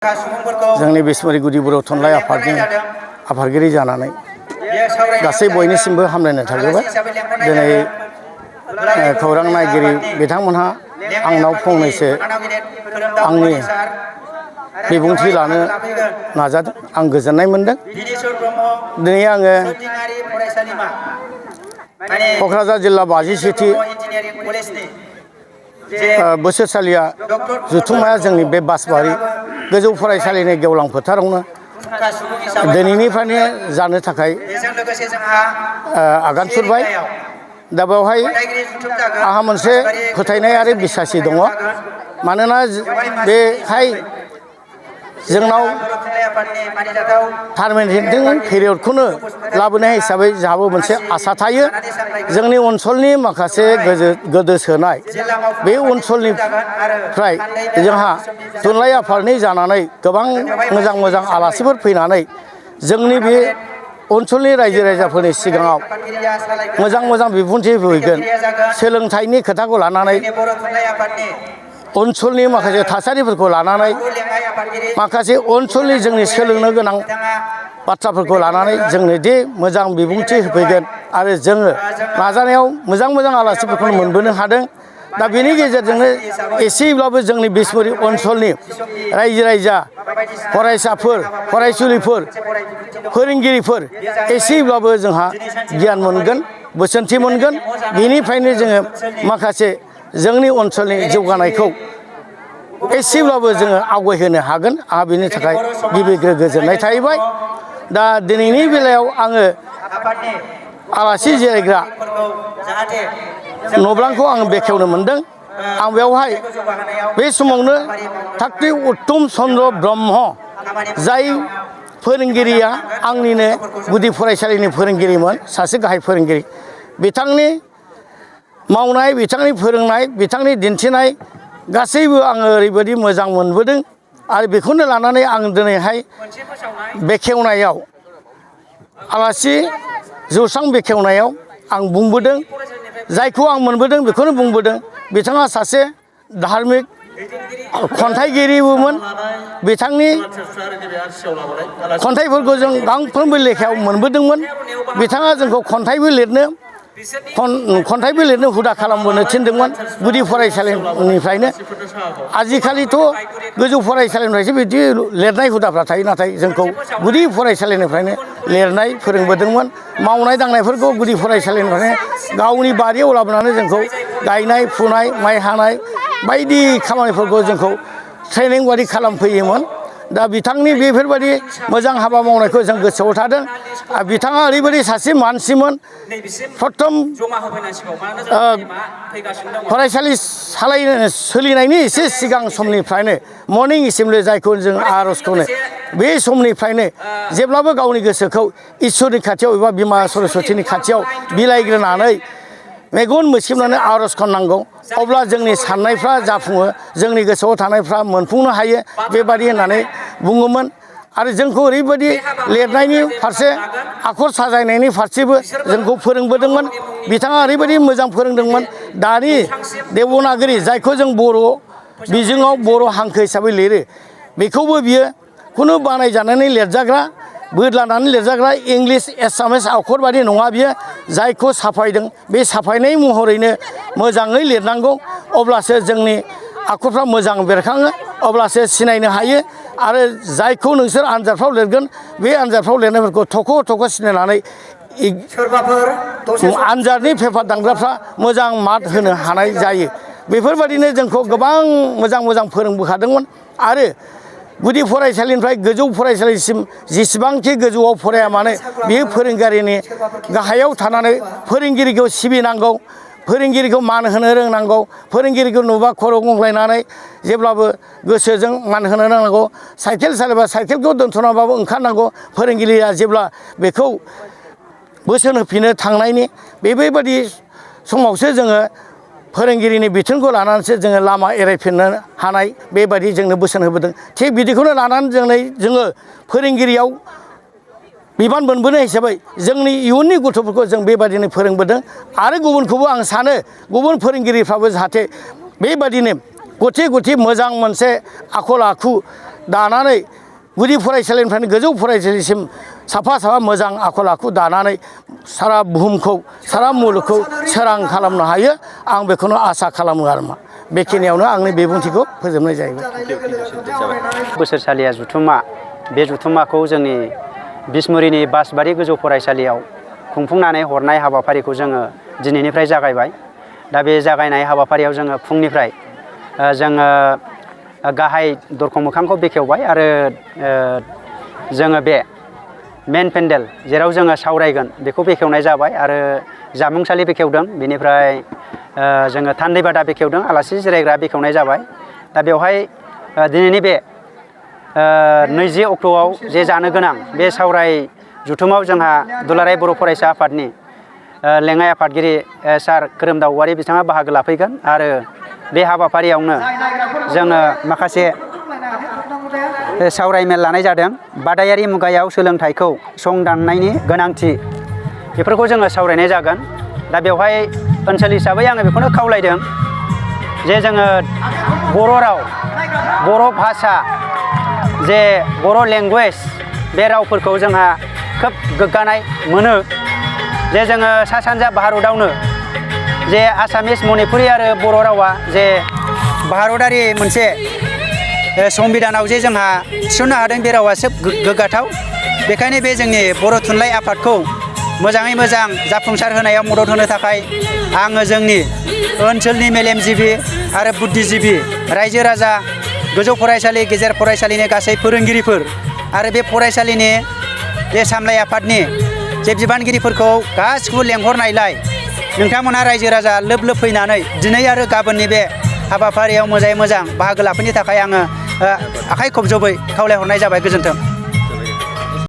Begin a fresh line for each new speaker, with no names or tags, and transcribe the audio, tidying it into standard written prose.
जोंनि बिसमुरि गुदि बर' थुनलाइ आफादनि आफादगिरि जानानै गासै बयनिसिमबो हामलायनाय थाग्रोबाय। दिनै खौरां नायगिरि बिथांमोनहा आंनाव फंनैसो आंनि बिबुंथि लानो नाजादों, आं गोजोननाय मोनदों। दिनै आङो क'क्राझार जिल्ला 57थि बोसोरसालिया जथुम्माया जोंनि बे बासबारि गोजौ फरायसालिनि गेवलां फोथारावनो दिनैनिफ्रायनो जानो थाखाय आगान सुरबाय। दा बेवहाय आंहा मोनसे फोथायनाय आरो बिसासि दङ, मानोना बेहाय जोंनाव पारमानेन्ट पेरियडखौनो लाबोनाय हिसाबै जोंहाबो मोनसे आसा थायो। जोंनि ओनसोलनि माखासे गोदोसोनाय बे ओनसोलनिफ्राय जोंहा थुनलाइ आफादनि जानानै गोबां मोजां मोजां आलासिफोर फैनानै जोंनि बे ओनसोलनि रायजो राजाफोरनि सिगाङाव मोजां मोजां बिबुंथि होफैगोन। सोलोंथाइनि खोथाखौ लानानै, ओनसोलनि माखासे थासारिफोरखौ लानानै, माखासे ओनसोलनि जोंनि सोलोंनो गोनां बाथ्राफोरखौ लानानै जोंनो दि मोजां बिबुंथि होफैगोन आरो जोङो नाजानायाव मोजां मोजां आलासिफोरखौनो मोनबोनो हादों। दा बेनि गेजेरजोंनो एसेब्लाबो जोंनि बिसमुरि ओनसोलनि रायजो राजा, फरायसाफोर, फरायसुलिफोर, फोरोंगिरिफोर एसेब्लाबो जोंहा गियान मोनगोन, बोसोनथि मोनगोन। बेनिफ्रायनो जोङो माखासे जोंनि ओनसोलनि जौगानायखौ एसेब्लाबो जोङो आवगायहोनो हागोन। आंहा बेनि थाखाय गिबि गोजोननाय थाहैबाय। दा दिनैनि बेलायाव आङो आलासि जिरायग्रा न'ब्लांखौ आं बेखेवनो मोनदों। आं बेवहाय बे समावनो थाख्रि उत्तम चन्द्र ब्रह्म, जाय फोरोंगिरिया आंनिनो गुदि फरायसालिनि फोरोंगिरिमोन, सासे गाहाय फोरोंगिरि, बिथांनि मावनाय, बिथांनि फोरोंनाय, बिथांनि दिन्थिनाय गासैबो आङो ओरैबायदि मोजां मोनबोदों। आरो बेखौनो लानानै आं दिनैहाय बेखेवनायाव, आलासि जौस्रां बेखेवनायाव आं बुंबोदों, जायखौ आं मोनबोदों बेखौनो बुंबोदों। बिथाङा सासे धार्मिक खन्थाइगिरिबोमोन। बिथांनि खन्थाइफोरखौ जों गांफ्रोमबो लेखायाव मोनबोदोंमोन। बिथाङा जोंखौ खन्थाइबो लिरनो हुदा खालामबोनो थिनदोंमोन गुदि फरायसालिनिफ्रायनो। आजिखालिथ' गोजौ फरायसालिनिफ्रायसो बिदि लिरनाय हुदाफ्रा थायो, नाथाय जोंखौ गुदि फरायसालिनिफ्रायनो लिरनाय फोरोंबोदोंमोन। मावनाय दांनायफोरखौ गुदि फरायसालिनिफ्रायनो गावनि बारियाव लाबोनानै जोंखौ गायनाय फुनाय, माइ हानाय बायदि खामानिफोरखौ जोंखौ ट्रेनिं बादि खालामफैयोमोन। दा बिथांनि बेफोरबायदि मोजां हाबा मावनायखौ जों गोसोआव थादों। आरो बिथाङा ओरैबायदि सासे मानसिमोन, प्रथम फरायसालि सोलिनायनि एसे सिगां समनिफ्रायनो मर्निं एसेमब्लि, जायखौ जों आर'जखौनो, बे समनिफ्रायनो जेब्लाबो गावनि गोसोखौ इसोरनि खाथियाव एबा बिमा सरस्वतीनि खाथियाव बिलाइग्रोनानै मेगन मोसेबनानै आर'ज खननांगौ, अब्ला जोंनि साननायफ्रा जाफुङो, जोंनि गोसोआव थानायफ्रा मोनफुंनो हायो, बेबादि होननानै बुङोमोन। आरो जोंखौ ओरैबायदि लिरनायनि फारसे, आखर साजायनायनि फारसेबो जोंखौ फोरोंबोदोंमोन। बिथाङा ओरैबायदि मोजां फोरोंदोंमोन। दानि देबनागरि, जायखौ जों बर' बिजोङाव बर' हांखो हिसाबै लिरो, बेखौबो बियो खुनु बानायजानानै लिरजाग्रा, बोदलानानै लिरजाग्रा इंलिस एसामिस आखर बादि नङा बियो। जायखौ साफायदों बे साफायनाय महरैनो मोजाङै लिरनांगौ, अब्लासो जोंनि आखरफ्रा मोजां बेरखाङो, अब्लासो सिनायनो हायो। आरो जायखौ नोंसोर आनजादफ्राव लिरगोन, बे आनजादफ्राव लिरनायफोरखौ थख' थख' सिनायनानै आनजादनि पेपार दानग्राफ्रा मोजां मार्क होनो हानाय जायो। बेफोरबायदिनो जोंखौ गोबां मोजां मोजां फोरोंबोखादोंमोन। आरो गुदि फरायसालिनिफ्राय गोजौ फरायसालिसिम जेसेबांखि गोजौआव फराया मानो, बे फोरोंगिरिनि गाहायाव थानानै फोरोंगिरिखौ सिबिनांगौ, फोरोंगिरिखौ मान होनो रोंनांगौ, फोरोंगिरिखौ नुबा खर' गंग्लायनानै जेब्लाबो गोसोजों मान होनो रोंनांगौ। साइकेल सालायबा साइकेलखौ दोनथ'नाबाबो ओंखारनांगौ, फोरोंगिरिया जेब्ला बेखौ बोसोन होफिनो थांनायनि। बेबायदि समावसो जोङो फोरोंगिरिनि बिथोनखौ लानानैसो जोङो लामा एरायफिननो हानाय, बेबायदि जोंनो बोसोन होबोदों। थिग बिदिखौनो लानानै जोङो फोरोंगिरियाव बिबान मोनबोनाय हिसाबै जोंनि इयुननि गथ'फोरखौ जों बेबायदिनो फोरोंबोदों। आरो गुबुनखौबो आं सानो, गुबुन फोरोंगिरिफ्राबो जाहाथे बेबायदिनो गथि गथि मोजां मोनसे आखल आखु दानानै गुदि फरायसालिनिफ्रायनो गोजौ फरायसालिसिम साफा साफा मोजां आखल आखु दानानै सारा बुहुमखौ सारा मुलुगखौ सोरां खालामनो हायो आं बेखौनो आसा खालामो आरोमा बेखिनियावनो आंनि बिबुंथिखौ फोजोबनाय जाहैबाय।
बोसोरसालिया जुथुमा बे जुथुमाखौ जोंनि बिसमुरिनि बासबारि गोजौ फरायसालियाव खुंफुंनानै हरनाय हाबाफारिखौ जोङो दिनैनिफ्राय जागायबाय। दा बे जागायनाय हाबाफारियाव जोङो फुंनिफ्राय जोङो गाहाय दरखं मोखांखौ बेखेवबाय आरो जोङो बे मेन पेन्डेल जेराव जोङो सावरायगोन बेखौ बेखेवनाय जाबाय आरो जामुंसालि बेखेवदों। बेनिफ्राय जोङो थान्दै बादा बेखेवदों, आलासि जिरायग्रा बेखेवनाय जाबाय। दा बेवहाय दिनैनि बे 20 अक्ट'आव जे जानो गोनां बे सावराय जुथुमाव जोंहा दुलाराय बर' फरायसा आफादनि लेङाइ आफादगिरि सार खोरोमदाव औवारि बिथाङा बाहागो लाफैगोन आरो बे हाबाफारियावनो जोङो माखासे सावरायमेल लानाय जादों। बादायारि मुगायाव सोलोंथाइखौ संदाननायनि गोनांथि बेफोरखौ जोङो सावरायनाय जागोन। दा बेवहाय ओनसोल हिसाबै आङो बेखौनो खावलायदों जे जोङो बर' राव, बर' भाषा, जे बर' लेंगुवेज बे रावफोरखौ जोंहा खोब गोग्गानाय मोनो जे जोङो सा सानजा भारतआवनो जे आसामिस, मणिपुरि आरो बर' रावा जे भारतारि मोनसे संबिधानाव जे जोंहा थिसननो हादों बे रावा खोब गोग्गाथाव। बेखायनो बे जोंनि बर' थुनलाइ आफादखौ मोजाङै मोजां जाफुंसार होनायाव मदद होनो थाखाय आङो जोंनि ओनसोलनि मेलेमजिबि आरो बुद्धिजिबि रायजो राजा, गोजौ फरायसालि, गेजेर फरायसालिनि गासै फोरोंगिरिफोर आरो बे फरायसालिनि जे सामलाय आफादनि जे बिबानगिरिफोरखौ गासिखौबो लेंहरनायलाय नोंथांमोना रायजो राजा लोब लोब फैनानै दिनै आरो गाबोननि बे हाबाफारियाव मोजाङै मोजां बाहागो लाफैनो थाखाय आङो आखाइ खबजबै खावलायहरनाय जाबाय। गोजोन्थों।